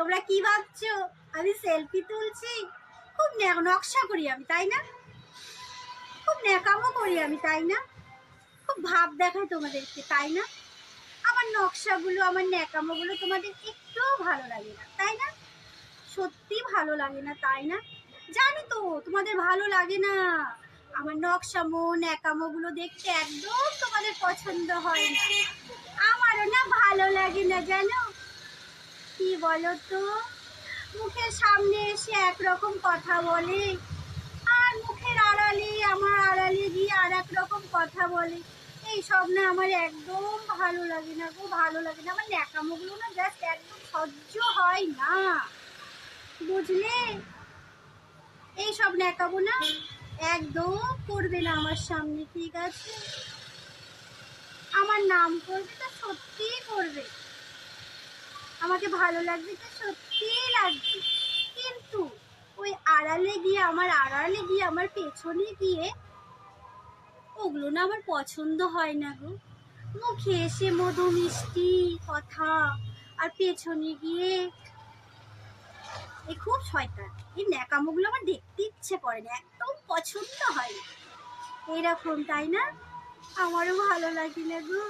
তোমরা কি ভাবছো আমি সেলফি তুলছি? খুব নকশা করি আমি, তাই না? খুব ন্যাকামো করি আমি, তাই না? খুব ভাব দেখাই তোমাদেরকে, তাই না? আমার নকশাগুলো, আমার ন্যাকামোগুলো তোমাদের একটুও ভালো লাগে না, তাই না? সত্যি ভালো লাগে না, তাই না? জানি তো তোমাদের ভালো লাগে না। আমার নকশামো ন্যাকামোগুলো দেখতে একদম তোমাদের পছন্দ হয় না। আমারও না ভালো লাগে না, জানো কি বলো তো? মুখের সামনে এসে একরকম কথা বলে, আর মুখের আড়ালে, আমার আড়ালে গিয়ে আর এক রকম কথা বলে। এই সব না আমার একদম ভালো লাগে না গো, ভালো লাগে না। আমার ন্যাকামোগুলো না জাস্ট একদম সহ্য হয় না, বুঝলে? এই সব ন্যাকামো না একদম করবে না আমার সামনে, ঠিক আছে? আমার নাম করবে তো সত্যিই করবে, আমাকে ভালো লাগবে তো সত্যিই লাগবে, কিন্তু ওই আড়ালে গিয়ে, আমার আড়ালে গিয়ে, আমার পেছনে গিয়ে ওগুলো না আমার পছন্দ হয় না গো। মুখে এসে মধু মিষ্টি কথা, আর পেছনে গিয়ে এই খুব শয়তান। এই ন্যাকামোগুলো আমার দেখতে ইচ্ছে করে না, একদম পছন্দ হয় না এরকম, তাই না? আমারও ভালো লাগে না গো।